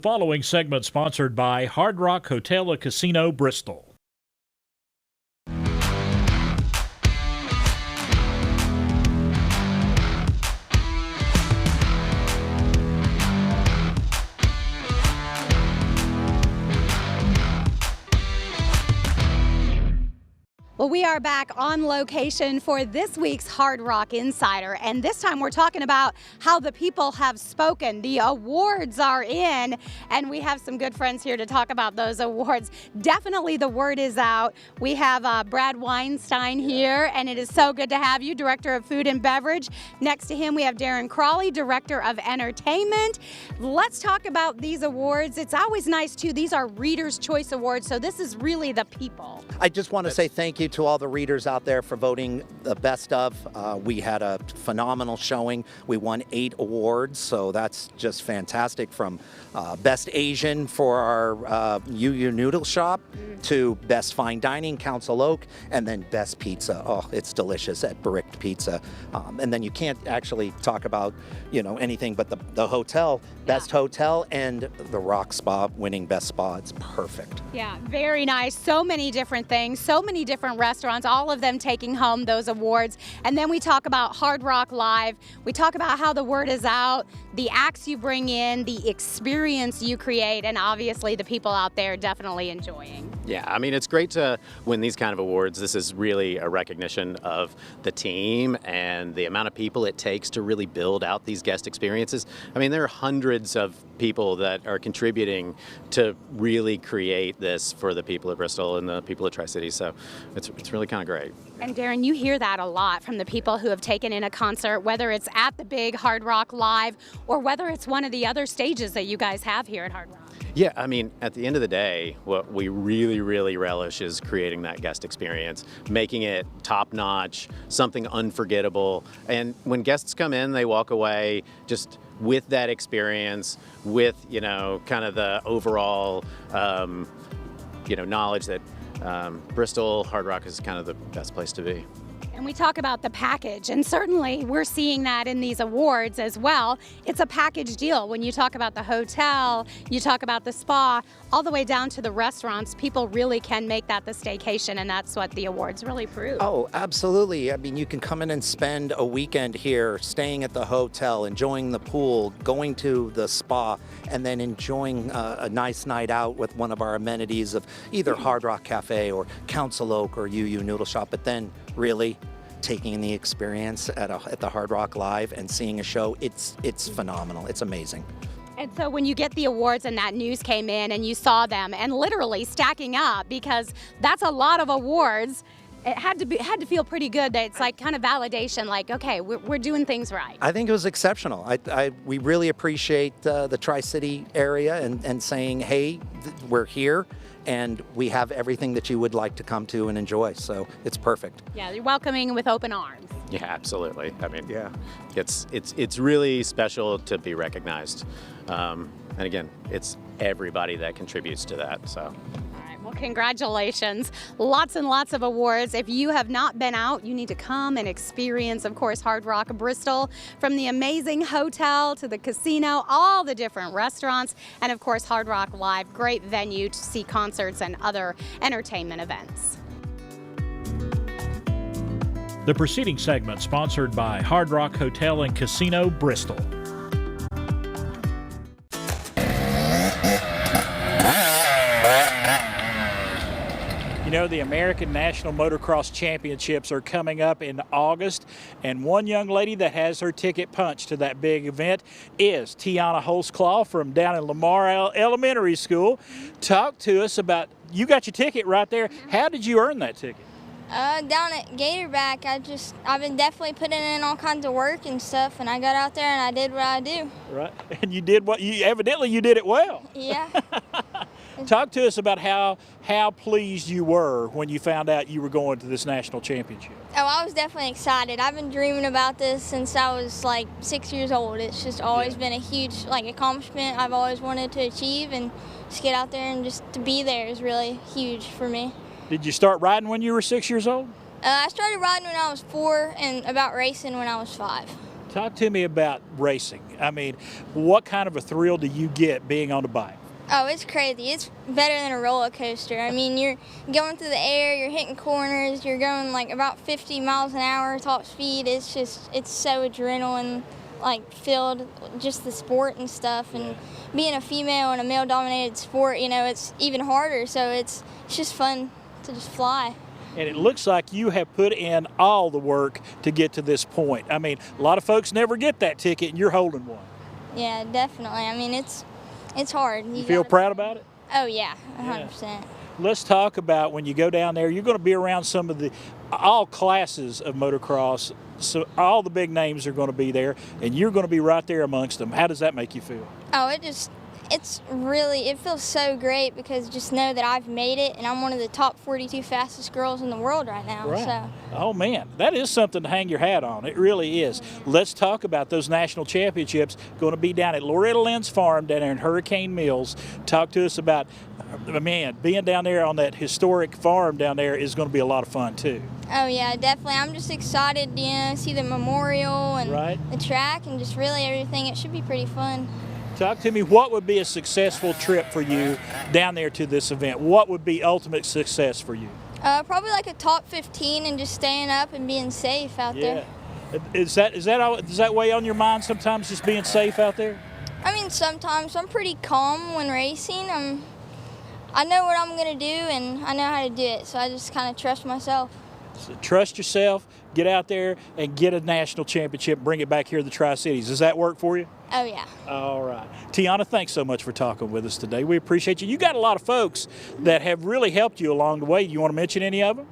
Following segment sponsored by Hard Rock Hotel and Casino, Bristol. Well, we are back on location for this week's Hard Rock Insider, and this time we're talking about how the people have spoken. The awards are in, and we have some good friends here to talk about those awards. Definitely the word is out. We have Brad Weinstein here, and it is so good to have you, Director of Food and Beverage. Next to him, we have Darren Crawley, Director of Entertainment. Let's talk about these awards. It's always nice, too. These are Reader's Choice Awards, so this is really the people. I just want to say thank you to all the readers out there for voting the best of. We had a phenomenal showing. We won 8 awards, so that's just fantastic, from Best Asian for our Yu Yu Noodle Shop to Best Fine Dining, Council Oak, and then Best Pizza. Oh, it's delicious at Bricked Pizza. And then you can't actually talk about, anything but the hotel, Best Hotel, and the Rock Spa winning Best Spa. It's perfect. Yeah, very nice. So many different things, so many different restaurants, all of them taking home those awards. And then we talk about Hard Rock Live. We talk about how the word is out, the acts you bring in, the experience you create, and obviously the people out there definitely enjoying. Yeah, I mean, it's great to win these kind of awards. This is really a recognition of the team and the amount of people it takes to really build out these guest experiences. I mean, there are hundreds of people that are contributing to really create this for the people of Bristol and the people of Tri-Cities, so it's really kind of great. And Darren, you hear that a lot from the people who have taken in a concert, whether it's at the big Hard Rock Live or whether it's one of the other stages that you guys have here at Hard Rock. Yeah, I mean, at the end of the day, what we really, really relish is creating that guest experience, making it top-notch, something unforgettable. And when guests come in, they walk away just with that experience, with, kind of the overall, knowledge that Bristol Hard Rock is kind of the best place to be. And we talk about the package, and certainly we're seeing that in these awards as well. It's a package deal. When you talk about the hotel, you talk about the spa, all the way down to the restaurants, people really can make that the staycation, and that's what the awards really prove. Oh, absolutely. I mean, you can come in and spend a weekend here, staying at the hotel, enjoying the pool, going to the spa, and then enjoying a nice night out with one of our amenities of either Hard Rock Cafe or Council Oak or Yu Yu Noodle Shop, but then really taking in the experience at the Hard Rock Live and seeing a show. It's phenomenal. It's amazing. And so when you get the awards and that news came in and you saw them and literally stacking up, because that's a lot of awards, it had to feel pretty good that it's like kind of validation, like, okay, we're doing things right. I think it was exceptional. We really appreciate the Tri-City area and saying, hey, we're here and we have everything that you would like to come to and enjoy. So it's perfect. Yeah, you're welcoming with open arms. Yeah, absolutely. I mean, yeah, it's really special to be recognized. And again, it's everybody that contributes to that. So. Well, congratulations. Lots and lots of awards. If you have not been out, you need to come and experience, of course, Hard Rock Bristol, from the amazing hotel to the casino, all the different restaurants, and of course, Hard Rock Live, great venue to see concerts and other entertainment events. The preceding segment sponsored by Hard Rock Hotel and Casino, Bristol. The American National Motocross Championships are coming up in August, and one young lady that has her ticket punched to that big event is Tiana Holzclaw from down in Lamar Elementary School. Talk to us about, you got your ticket right there. How did you earn that ticket? Down at Gatorback, I've been definitely putting in all kinds of work and stuff, and I got out there and I did what I do. Right, and you did evidently you did it well. Yeah. Talk to us about how pleased you were when you found out you were going to this national championship. Oh, I was definitely excited. I've been dreaming about this since I was like 6 years old. It's just always been a huge accomplishment I've always wanted to achieve, and just get out there and just to be there is really huge for me. Did you start riding when you were 6 years old? I started riding when I was 4 and about racing when I was 5. Talk to me about racing. I mean, what kind of a thrill do you get being on the bike? Oh, it's crazy. It's better than a roller coaster. I mean, you're going through the air, you're hitting corners, you're going like about 50 miles an hour top speed. It's so adrenaline like filled, just the sport and stuff. And being a female in a male dominated sport, you know, it's even harder. So it's just fun to just fly. And it looks like you have put in all the work to get to this point. I mean, a lot of folks never get that ticket, and you're holding one. Yeah, definitely. I mean, it's hard. You feel proud about it? Oh, yeah, 100%. Let's talk about when you go down there, you're going to be around some of all classes of motocross. So all the big names are going to be there, and you're going to be right there amongst them. How does that make you feel? Oh, it feels so great because just know that I've made it and I'm one of the top 42 fastest girls in the world right now. Right. So. Oh man, that is something to hang your hat on. It really is. Let's talk about those national championships going to be down at Loretta Lynn's farm down there in Hurricane Mills. Talk to us about, man, being down there on that historic farm down there is going to be a lot of fun too. Oh yeah, definitely. I'm just excited to see the memorial and the track and just really everything. It should be pretty fun. Talk to me, what would be a successful trip for you down there to this event? What would be ultimate success for you? Probably like a top 15 and just staying up and being safe out there. Is that way on your mind sometimes, just being safe out there? I mean, sometimes I'm pretty calm when racing. I know what I'm going to do and I know how to do it, so I just kind of trust myself. So trust yourself, get out there and get a national championship, bring it back here to the Tri-Cities. Does that work for you? Oh, yeah. All right. Tiana, thanks so much for talking with us today. We appreciate you. You got a lot of folks that have really helped you along the way. You want to mention any of them?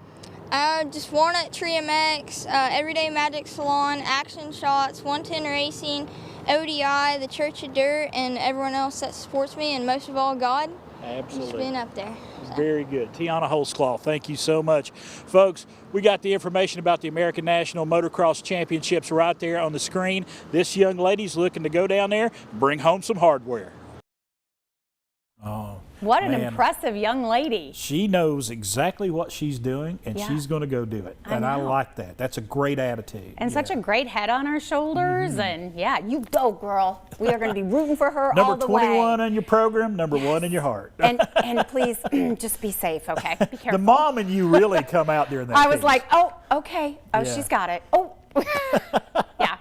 Just Walnut Tree MX, Everyday Magic Salon, Action Shots, 110 Racing, ODI, the Church of Dirt, and everyone else that supports me, and most of all, God. Absolutely. Just being up there. So. Very good. Tiana Holtzclaw, thank you so much. Folks, we got the information about the American National Motocross Championships right there on the screen. This young lady's looking to go down there and bring home some hardware. Oh, what an impressive young lady. She knows exactly what she's doing, and she's going to go do it. And I like that. That's a great attitude. And such a great head on her shoulders. And yeah, you go, girl. We are going to be rooting for her all the way. Number 21 on your program, number 1 in your heart. And please, just be safe, okay? Be careful. The mom and you really come out during that. I was like, oh, okay. Oh, she's got it. Oh. Yeah,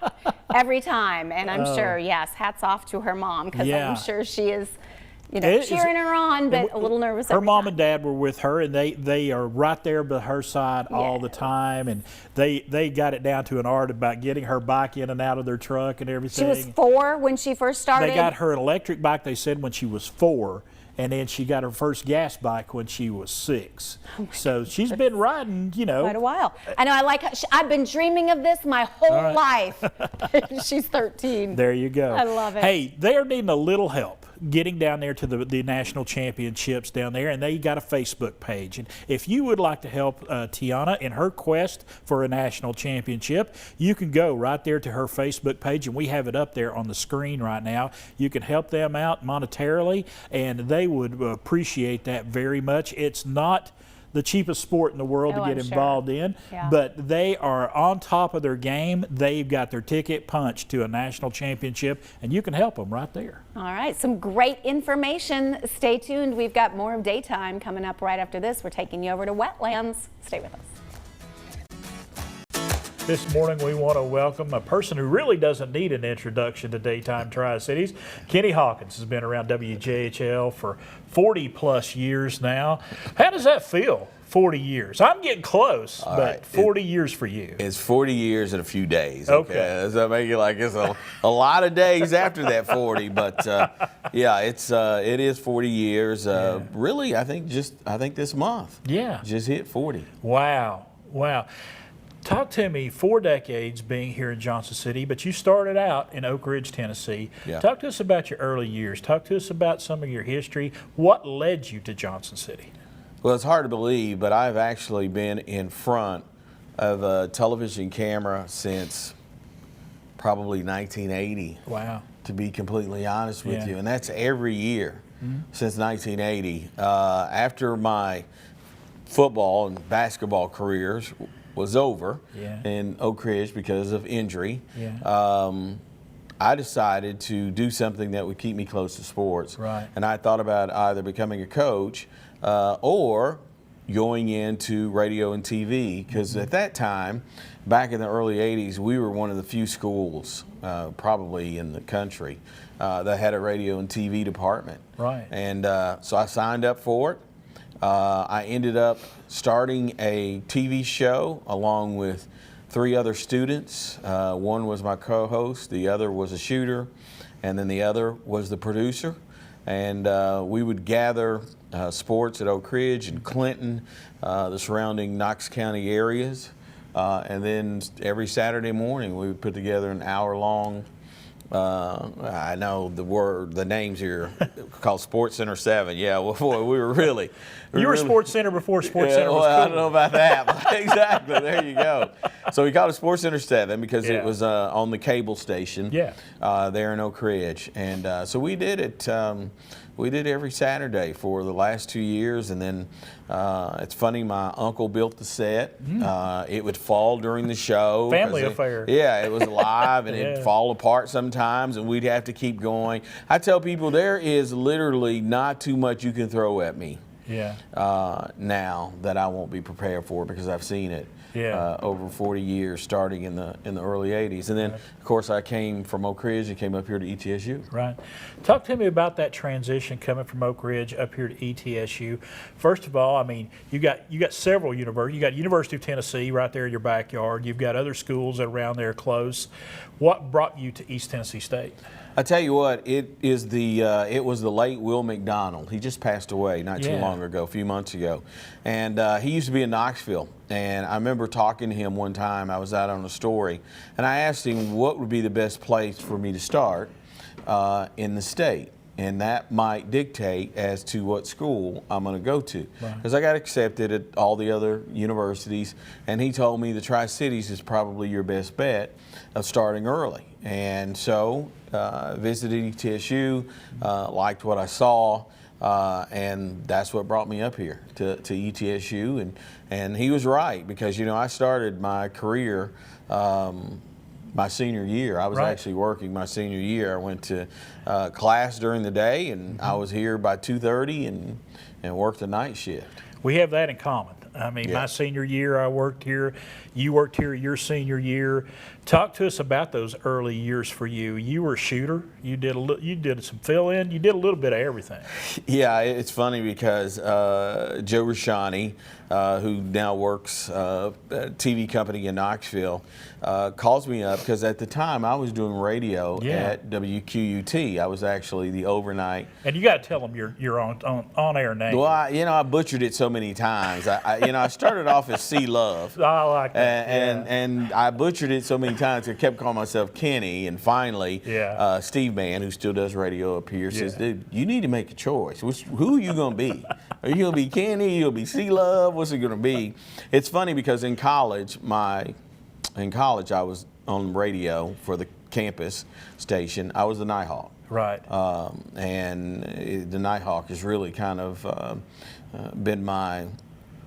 every time. And I'm sure, yes, hats off to her mom, because I'm sure she is, you know, cheering her on, but a little nervous. Her mom and dad were with her, and they are right there by her side all the time, and they got it down to an art about getting her bike in and out of their truck and everything. She was 4 when she first started? They got her an electric bike, they said, when she was 4. And then she got her first gas bike when she was 6. So she's been riding, you know. Quite a while. I know, I like her. I've been dreaming of this my whole life. She's 13. There you go. I love it. Hey, they're needing a little help getting down there to the national championships down there, and they got a Facebook page. And if you would like to help Tiana in her quest for a national championship, you can go right there to her Facebook page, and we have it up there on the screen right now. You can help them out monetarily, and they would appreciate that very much. It's not the cheapest sport in the world to get involved in, but they are on top of their game. They've got their ticket punched to a national championship, and you can help them right there. All right, some great information. Stay tuned. We've got more of Daytime coming up right after this. We're taking you over to Wetlands. Stay with us. This morning we want to welcome a person who really doesn't need an introduction to Daytime Tri-Cities. Kenny Hawkins has been around WJHL for 40 plus years now. How does that feel? 40 years. I'm getting close, but 40 years for you. It's 40 years and a few days. Okay. So make it like it's a lot of days after that 40, but yeah, it is 40 years. Really, I think this month. Yeah. Just hit 40. Wow. Wow. Talk to me, 4 decades being here in Johnson City, but you started out in Oak Ridge, Tennessee. Yeah. Talk to us about your early years. Talk to us about some of your history. What led you to Johnson City? Well, it's hard to believe, but I've actually been in front of a television camera since probably 1980. Wow. To be completely honest with you, and that's every year since 1980. After my football and basketball careers, was over Yeah. in Oak Ridge because of injury, Yeah. I decided to do something that would keep me close to sports. Right. And I thought about either becoming a coach or going into radio and TV, because at that time, back in the early 80s, we were one of the few schools, probably in the country, that had a radio and TV department. Right. And so I signed up for it. I ended up starting a TV show along with 3 other students. One was my co-host, the other was a shooter, and then the other was the producer. And we would gather sports at Oak Ridge and Clinton, the surrounding Knox County areas. And then every Saturday morning we would put together an hour-long, I know the names here, called Sports Center 7. Yeah, well, boy, we were really. You were Sports Center before Sports Center was well, cool. I don't know about that, but exactly. There you go. So we called it Sports Center 7 because Yeah. it was on the cable station. Yeah. There in Oak Ridge, and so we did it. We did every Saturday for the last 2 years, and then it's funny. My uncle built the set. It would fall during the show. Family affair. Yeah, it was live, and Yeah. it'd fall apart sometimes, and we'd have to keep going. I tell people there is literally not too much you can throw at me Yeah. now that I won't be prepared for, because I've seen it. Yeah. Over 40 years, starting in the early 80s, and then of course I came from Oak Ridge and came up here to ETSU. Right. Talk to me about that transition coming from Oak Ridge up here to ETSU. First of all, I mean, you got several universities. You got University of Tennessee right there in your backyard. You've got other schools around there close. What brought you to East Tennessee State? I tell you what, it was the late Will McDonald. He just passed away not too Yeah. long ago, a few months ago, and he used to be in Knoxville. And I remember talking to him one time. I was out on a story, and I asked him what would be the best place for me to start in the state, and that might dictate as to what school I'm going to go to, because I got accepted at all the other universities, and he told me the Tri-Cities is probably your best bet of starting early. And so visited ETSU, liked what I saw, and that's what brought me up here to ETSU. And he was right, because I started my career my senior year. I was Right. actually working my senior year. I went to class during the day, and I was here by 2:30 and worked the night shift. We have that in common. I mean, Yeah. my senior year, I worked here. You worked here your senior year. Talk to us about those early years for you. You were a shooter. You did some fill-in. You did a little bit of everything. Yeah, it's funny because Joe Rashani, who now works at a TV company in Knoxville, calls me up because at the time I was doing radio Yeah. at WQUT. I was actually the overnight. And you got to tell them your on-air name. Well, I butchered it so many times. I started off as C Love. I like that. And I butchered it so many times I kept calling myself Kenny, and finally Yeah. Steve Mann, who still does radio up here, says, Yeah. dude, you need to make a choice. Who are you going to be? Are you going to be Kenny? Are you going to be C Love? What's it going to be? It's funny because in college I was on radio for the campus station. I was the Nighthawk. Right. And the Nighthawk has really kind of been my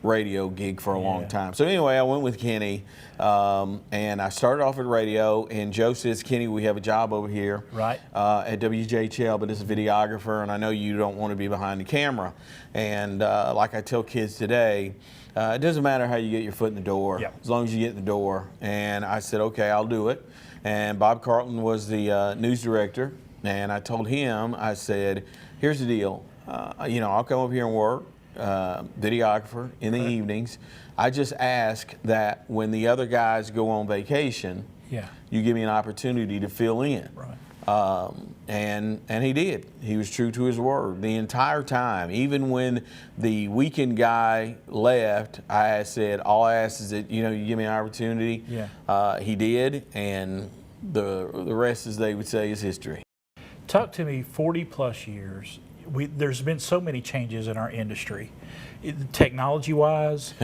radio gig for a long time. So anyway, I went with Kenny, and I started off at radio, and Joe says, Kenny, we have a job over here Right. at WJHL, but it's a videographer, and I know you don't want to be behind the camera. And like I tell kids today, it doesn't matter how you get your foot in the door, Yep. as long as you get in the door. And I said, okay, I'll do it. And Bob Carlton was the news director, and I told him, I said, here's the deal. I'll come up here and work, videographer in the evenings. I just ask that when the other guys go on vacation, Yeah. you give me an opportunity to fill in. Right. And he did. He was true to his word the entire time. Even when the weekend guy left, I said, all I asked is that, you give me an opportunity. Yeah. He did, and the rest, as they would say, is history. Talk to me, 40 plus years. There's been so many changes in our industry, technology-wise,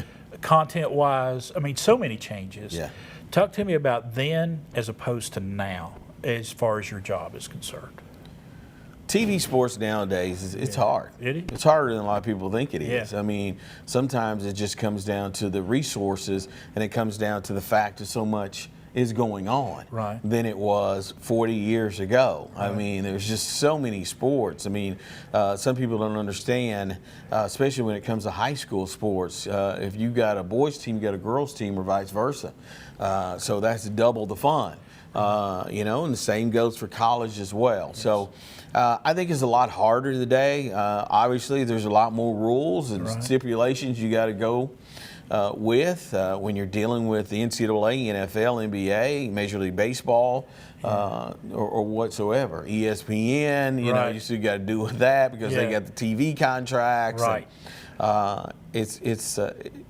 content-wise. I mean, so many changes. Yeah. Talk to me about then as opposed to now, as far as your job is concerned. TV sports nowadays, it's hard. It is. It's harder than a lot of people think it is. Yeah. I mean, sometimes it just comes down to the resources, and it comes down to the fact that so much is going on Right. than it was 40 years ago. I mean, there's just so many sports. I mean, some people don't understand, especially when it comes to high school sports. If you got a boys team, you got a girls team, or vice versa. So that's double the fun. You know, and the same goes for college as well. Yes. So I think it's a lot harder today. Obviously, there's a lot more rules and stipulations you got to go with when you're dealing with the NCAA, NFL, NBA, Major League Baseball, or whatsoever. ESPN, you know, you still got to do with that because they got the TV contracts. Right. And,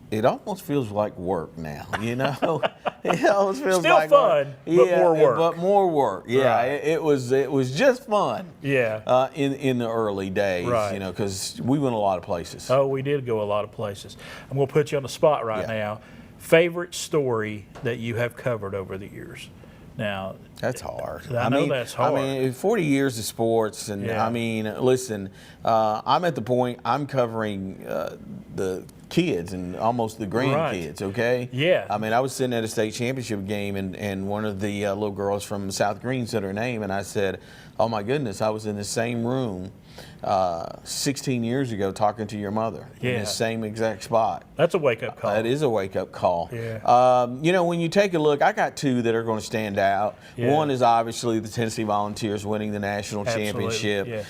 it almost feels like work now, you know. It almost feels Still like fun, but more work. But more work. Yeah, Right. it was just fun. Yeah. In the early days, Right. you know, because we went a lot of places. Oh, we did go a lot of places. I'm going to put you on the spot right now. Favorite story that you have covered over the years? Now, That's hard. I know that's hard. I mean, 40 years of sports, and Yeah. I mean, listen, I'm at the point I'm covering the kids and almost the grandkids. Okay. Yeah. I mean, I was sitting at a state championship game, and one of the little girls from South Green said her name, and I said, "Oh my goodness, I was in the same room 16 years ago talking to your mother in Yeah. the same exact spot." That's a wake-up call. That is a wake-up call. Yeah. You know, when you take a look, I got two that are going to stand out. Yeah. One is obviously the Tennessee Volunteers winning the national Absolutely, championship. yes.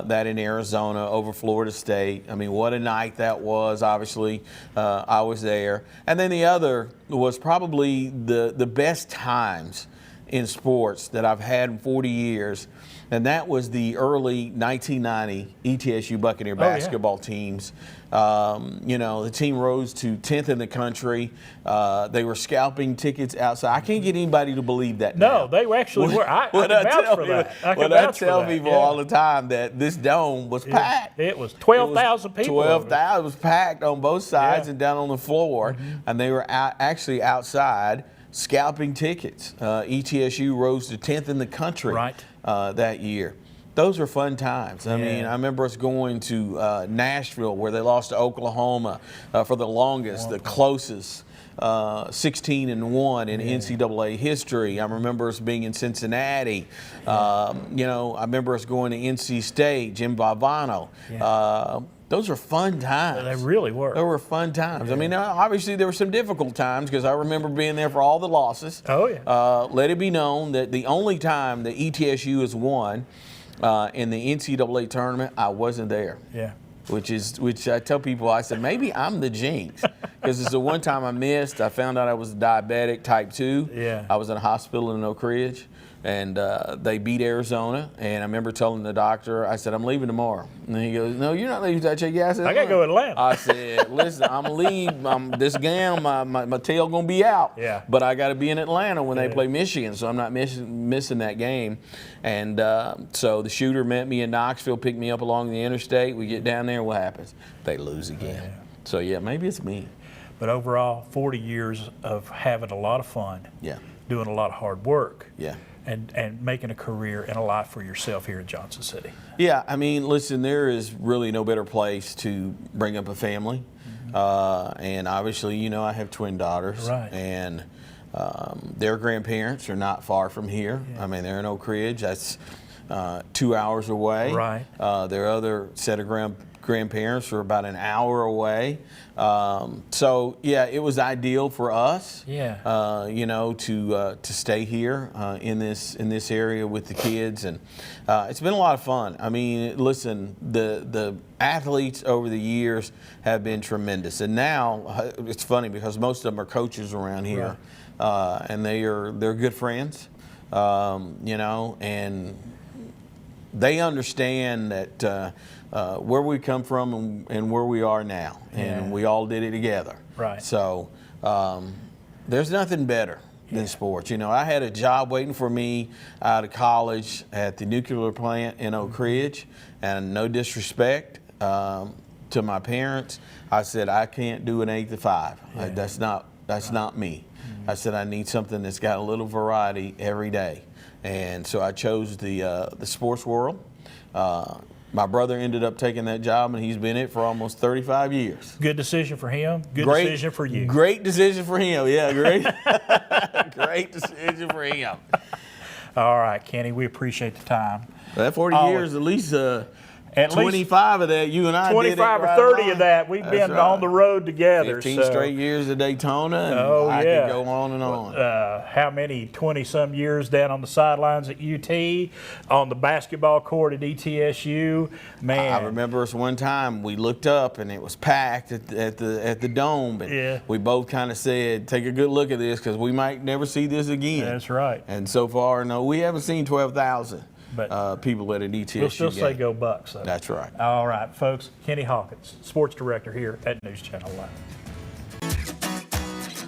That in Arizona over Florida State. I mean, what a night that was. Obviously, I was there. And then the other was probably the best times in sports that I've had in 40 years. And that was the early 1990 ETSU Buccaneer basketball teams. You know, the team rose to 10th in the country. They were scalping tickets outside. I can't get anybody to believe that now. No, they actually were. I can vouch for that. I tell people all the time that this dome was packed. It was 12,000 people. 12,000 was packed on both sides and down on the floor. Mm-hmm. And they were actually outside scalping tickets. ETSU rose to 10th in the country that year. Those were fun times. I mean, I remember us going to Nashville, where they lost to Oklahoma for the longest, the closest 16-1 in NCAA history. I remember us being in Cincinnati. You know, I remember us going to NC State, Jim Valvano. Those were fun times. They really were. They were fun times. I mean, obviously there were some difficult times because I remember being there for all the losses. Oh, yeah. Let it be known that the only time the ETSU has won in the NCAA tournament, I wasn't there. Yeah. Which I tell people, I said, maybe I'm the jinx. Because it's the one time I missed. I found out I was diabetic type 2. Yeah. I was in a hospital in Oak Ridge. And they beat Arizona. And I remember telling the doctor, I said, I'm leaving tomorrow. And he goes, no, you're not leaving. I said, yeah. I said, I got to go to Atlanta. I said, listen, I'm going to leave. This game, my tail going to be out. Yeah. But I got to be in Atlanta when they play Michigan. So I'm not missing that game. And so the shooter met me in Knoxville, picked me up along the interstate. We get down there. What happens? They lose again. Yeah. So, yeah, maybe it's me. But overall, 40 years of having a lot of fun. Yeah. Doing a lot of hard work. Yeah. And making a career and a life for yourself here in Johnson City. Yeah, I mean, listen, there is really no better place to bring up a family. And obviously, you know, I have twin daughters. Right. And their grandparents are not far from here. Yeah. I mean, they're in Oak Ridge. That's 2 hours away. Right. Their other set of grandparents are about an hour away. So yeah, it was ideal for us. Yeah. You know, to stay here in this area with the kids, and it's been a lot of fun. I mean, listen, the athletes over the years have been tremendous, and now it's funny because most of them are coaches around here, and they're good friends. You know, and they understand that where we come from and where we are now, and we all did it together. Right. So there's nothing better than sports. You know, I had a job waiting for me out of college at the nuclear plant in Oak Ridge, and no disrespect to my parents, I said I can't do an 8 to 5. That's not me. I said I need something that's got a little variety every day, and so I chose the sports world. My brother ended up taking that job, and he's been it for almost 35 years. Good decision for him. Good Great decision for you. Great decision for him. Yeah, great. Great decision for him. All right, Kenny, we appreciate the time. That 40 years, at least At 25 of that, you and I did it. 25 or right 30 on. of that, we've That's been right. on the road together. 15 straight years at Daytona, and I could go on and on. How many? 20-some years down on the sidelines at UT, on the basketball court at ETSU. Man, I remember us one time we looked up and it was packed at the dome, and we both kind of said, "Take a good look at this because we might never see this again." That's right. And so far, no, we haven't seen 12,000 people at an ETSU We'll still game. say go Bucks, though. That's right. All right, folks. Kenny Hawkins, sports director here at News Channel 11.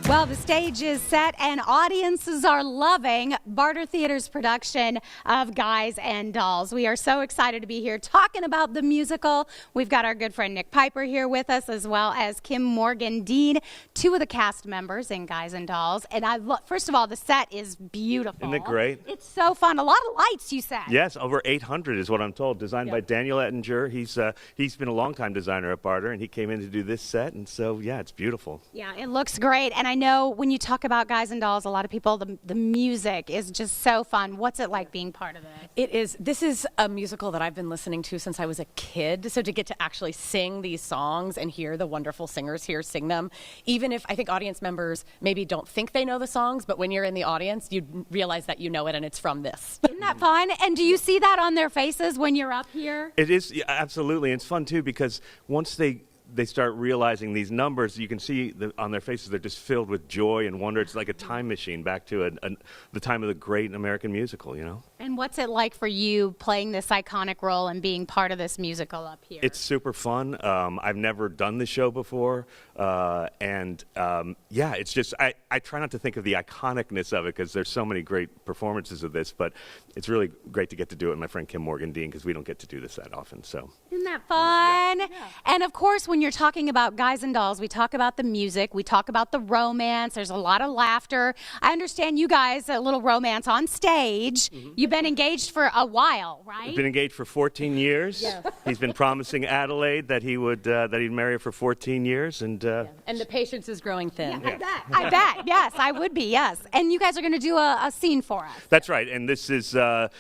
Well, the stage is set and audiences are loving Barter Theater's production of Guys and Dolls. We are so excited to be here talking about the musical. We've got our good friend Nick Piper here with us, as well as Kim Morgan Dean, two of the cast members in Guys and Dolls. And first of all, the set is beautiful. Isn't it great? It's so fun. A lot of lights, you said. Yes, over 800 is what I'm told. Designed by Daniel Ettinger. He's been a longtime designer at Barter, and he came in to do this set. And so, yeah, it's beautiful. Yeah, it looks great. And I know when you talk about Guys and Dolls, a lot of people, the music is just so fun. What's it like being part of it? It is. This is a musical that I've been listening to since I was a kid. So to get to actually sing these songs and hear the wonderful singers here sing them, even if I think audience members maybe don't think they know the songs, but when you're in the audience, you realize that you know it and it's from this. Isn't that fun? And do you see that on their faces when you're up here? It is, yeah, absolutely. And it's fun, too, because once they start realizing these numbers, you can see on their faces they're just filled with joy and wonder. It's like a time machine back to the time of the great American musical, you know? And what's it like for you playing this iconic role and being part of this musical up here? It's super fun. I've never done the show before. It's just, I try not to think of the iconicness of it because there's so many great performances of this, but it's really great to get to do it with my friend Kim Morgan Dean because we don't get to do this that often. So. Isn't that fun? Yeah. And of course, when you're talking about Guys and Dolls, we talk about the music, we talk about the romance, there's a lot of laughter. I understand you guys, a little romance on stage. Mm-hmm. You've been engaged for a while, right? We've been engaged for 14 years. Yeah. He's been promising Adelaide that he'd marry her for 14 years. And the patience is growing thin. Yeah, I bet. Yes, I would be, yes. And you guys are going to do a scene for us. That's right. And this is a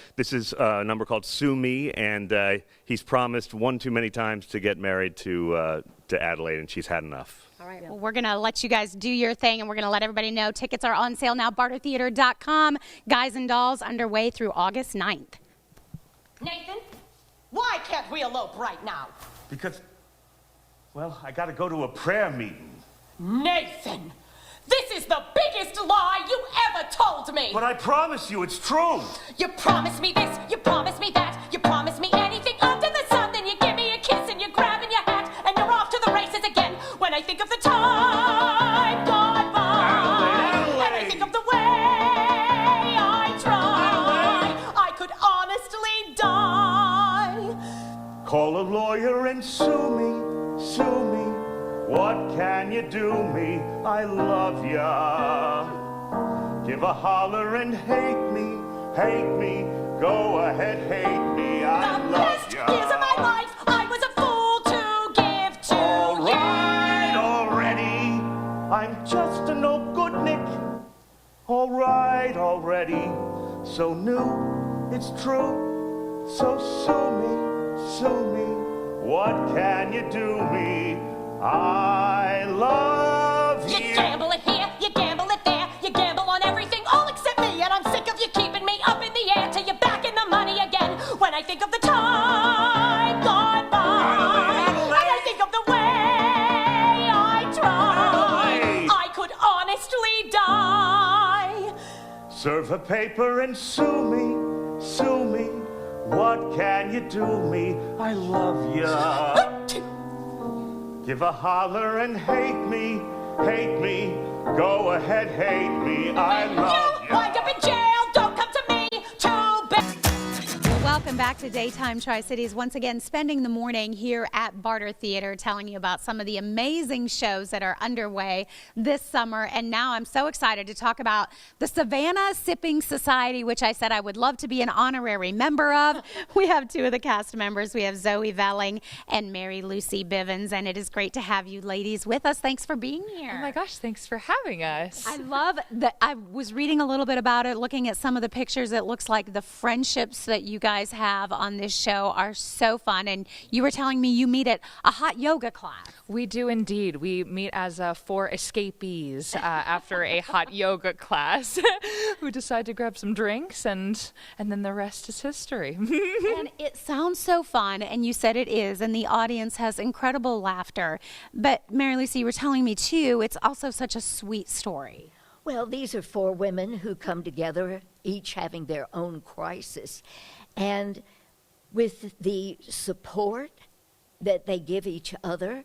number called Sue Me, and he's promised one too many times to get married to Adelaide, and she's had enough. All right, well, we're going to let you guys do your thing, and we're going to let everybody know tickets are on sale now, bartertheater.com. Guys and Dolls underway through August 9th. Nathan, why can't we elope right now? Because, well, I got to go to a prayer meeting. Nathan, this is the biggest lie you ever told me. But I promise you, it's true. You promised me this, you promised me that, you promised me anything under the sun, then you give me a kiss and you're grabbing your hat and you're off to the races again. When I think of the time gone by, and I think of the way I tried, I could honestly die. Call a lawyer and sue me, sue me. What can you do me? I love ya. Give a holler and hate me, hate me. Go ahead, hate me, I the love best ya. years of my life, I was a fool to give to All you. right, already. I'm just a no good Nick. All right, already. So new, it's true. So sue me, sue me. What can you do me? I love you. You gamble it here, you gamble it there, you gamble on everything, all except me, and I'm sick of you keeping me up in the air till you're back in the money again. When I think of the time gone by, and I think of the way I tried, I could honestly die. Serve a paper and sue me, sue me. What can you do me? I love ya. Give a holler and hate me, hate me. Go ahead, hate me. I When love you ya. wind up in jail, don't come to me too bad. Welcome Welcome back to Daytime Tri-Cities. Once again, spending the morning here at Barter Theater, telling you about some of the amazing shows that are underway this summer. And now I'm so excited to talk about the Savannah Sipping Society, which I said I would love to be an honorary member of. We have two of the cast members. We have Zoe Velling and Mary Lucy Bivens, and it is great to have you ladies with us. Thanks for being here. Oh my gosh, thanks for having us. I love that. I was reading a little bit about it, looking at some of the pictures. It looks like the friendships that you guys have on this show are so fun. And you were telling me you meet at a hot yoga class. We do indeed. We meet as 4 escapees after a hot yoga class who decide to grab some drinks, and then the rest is history. And it sounds so fun, and you said it is, and the audience has incredible laughter. But Mary Lucy, you were telling me too, it's also such a sweet story. Well, these are 4 women who come together, each having their own crisis. And with the support that they give each other,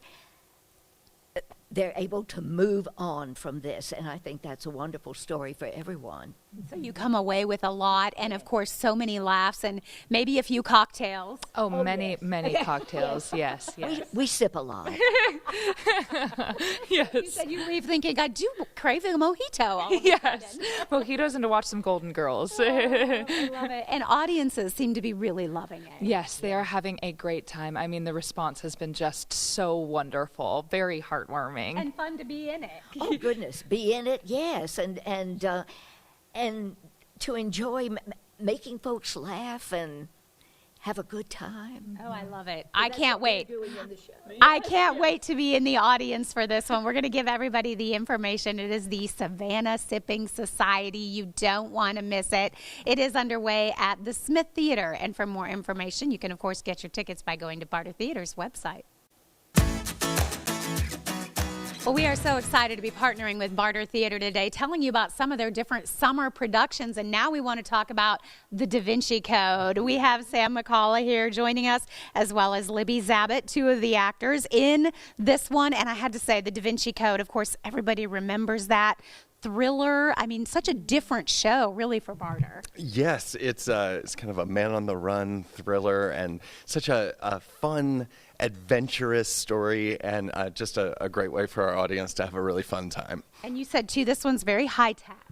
they're able to move on from this. And I think that's a wonderful story for everyone. So you come away with a lot, and of course, so many laughs and maybe a few cocktails. Oh, many cocktails. Yes. We sip a lot. Yes. You said you leave thinking, I do crave a mojito. Yes. Mojitos and to watch some Golden Girls. I love it. And audiences seem to be really loving it. Yes, they are having a great time. I mean, the response has been just so wonderful, very heartwarming. And fun to be in it. Oh, goodness. Be in it, yes. And to enjoy making folks laugh and have a good time. Oh, I love it. I can't wait. I can't wait to be in the audience for this one. We're going to give everybody the information. It is the Savannah Sipping Society. You don't want to miss it. It is underway at the Smith Theater. And for more information, you can, of course, get your tickets by going to Barter Theater's website. Well, we are so excited to be partnering with Barter Theater today, telling you about some of their different summer productions. And now we want to talk about the Da Vinci Code. We have Sam McCullough here joining us, as well as Libby Zabit, 2 of the actors in this one. And I had to say, the Da Vinci Code, of course, everybody remembers that. Thriller. I mean, such a different show, really, for Barter. Yes, it's kind of a man-on-the-run thriller, and such a fun, adventurous story, and just a great way for our audience to have a really fun time. And you said, too, this one's very high-tech.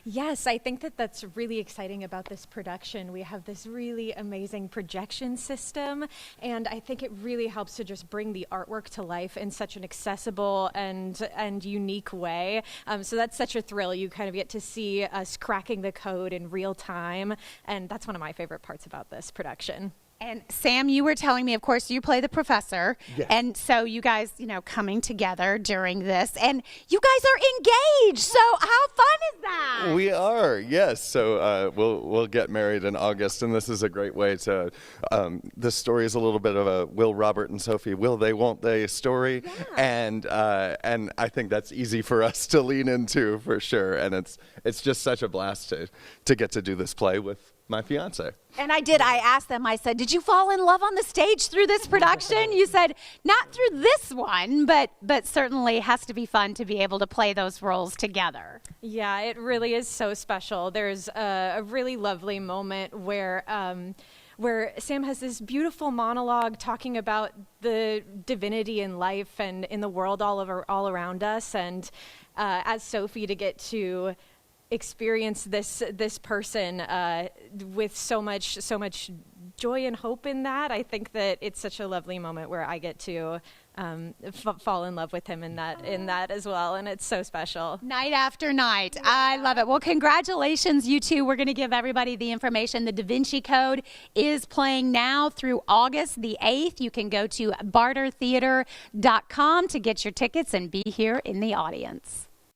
Yes, I think that's really exciting about this production. We have this really amazing projection system, and I think it really helps to just bring the artwork to life in such an accessible and unique way. So that's such a thrill. You kind of get to see us cracking the code in real time, and that's one of my favorite parts about this production. And Sam, you were telling me, of course, you play the professor. Yes. And so you guys, coming together during this, and you guys are engaged. So how fun is that? We are, yes. So we'll get married in August, and this is a great way to. This story is a little bit of a Will, Robert, and Sophie, will they, won't they story, and I think that's easy for us to lean into for sure. And it's just such a blast to get to do this play with my fiance. And I asked them, I said, did you fall in love on the stage through this production? You said, not through this one, but certainly has to be fun to be able to play those roles together. Yeah, it really is so special. There's a really lovely moment where Sam has this beautiful monologue talking about the divinity in life and in the world all around us. And as Sophie, to get to experience this person with so much joy and hope in that. I think that it's such a lovely moment where I get to fall in love with him in that as well, and it's so special. Night after night. I love it. Well, congratulations, you two. We're going to give everybody the information. The Da Vinci Code is playing now through August the 8th. You can go to bartertheater.com to get your tickets and be here in the audience.